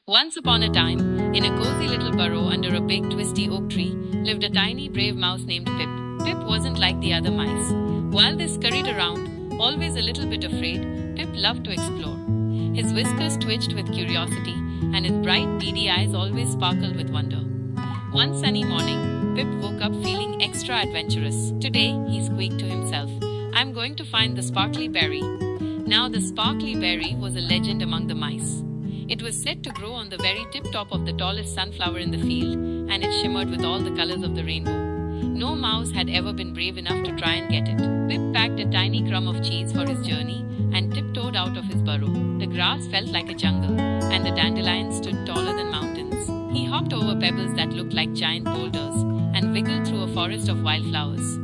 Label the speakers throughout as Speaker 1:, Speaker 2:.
Speaker 1: Once upon a time, in a cozy little burrow under a big twisty oak tree, lived a tiny brave mouse named Pip. Pip wasn't like the other mice. While they scurried around, always a little bit afraid, Pip loved to explore. His whiskers twitched with curiosity, and his bright, beady eyes always sparkled with wonder. One sunny morning, Pip woke up feeling extra adventurous. Today, he squeaked to himself, "I'm going to find the sparkly berry." Now, the sparkly berry was a legend among the mice. It was said to grow on the very tip-top of the tallest sunflower in the field, and it shimmered with all the colors of the rainbow. No mouse had ever been brave enough to try and get it. Pip packed a tiny crumb of cheese for his journey and tiptoed out of his burrow. The grass felt like a jungle, and the dandelions stood taller than mountains. He hopped over pebbles that looked like giant boulders and wiggled through a forest of wildflowers.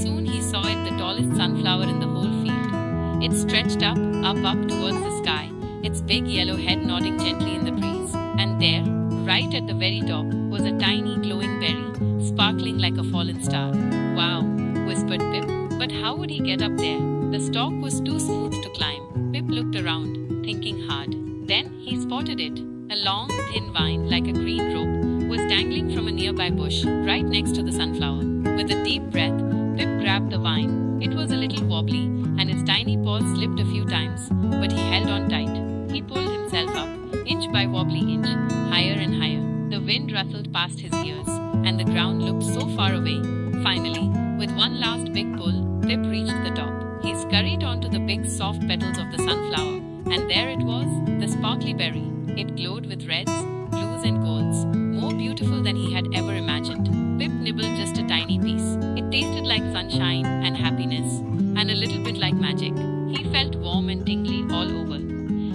Speaker 1: Soon he saw it, the tallest sunflower in the whole field. It stretched up towards the sky, its big yellow head nodding gently in the breeze. And there, right at the very top, was a tiny glowing berry, sparkling like a fallen star. "Wow," whispered Pip, but how would he get up there? The stalk was too smooth to climb. Pip looked around, thinking hard. Then he spotted it. A long, thin vine, like a green rope, was dangling from a nearby bush, right next to the sunflower. With a deep breath, Pip grabbed the vine. It was a little wobbly, and his tiny paws slipped a few times, but he held on tight. He pulled himself up, inch by wobbly inch, higher and higher. The wind rustled past his ears, and the ground looked so far away. Finally, with one last big pull, Pip reached the top. He scurried onto the big soft petals of the sunflower, and there it was, the sparkly berry. It glowed with reds, blues and golds, more beautiful than he had ever imagined. Pip nibbled just a tiny piece. It tasted like sunshine and happiness, and a little bit like magic. He felt warm and tingly all over.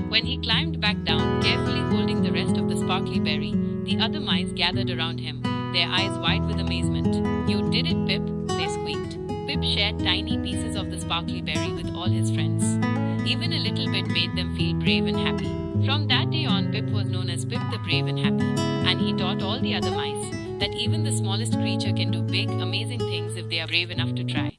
Speaker 1: When he climbed back down, carefully holding the rest of the sparkly berry, the other mice gathered around him, their eyes wide with amazement. "You did it, Pip," they squeaked. Pip shared tiny pieces of the sparkly berry with all his friends. Even a little bit made them feel brave and happy. From that day on, Pip was known as Pip the Brave and Happy, and he taught all the other mice that even the smallest creature can do big, amazing things if they are brave enough to try.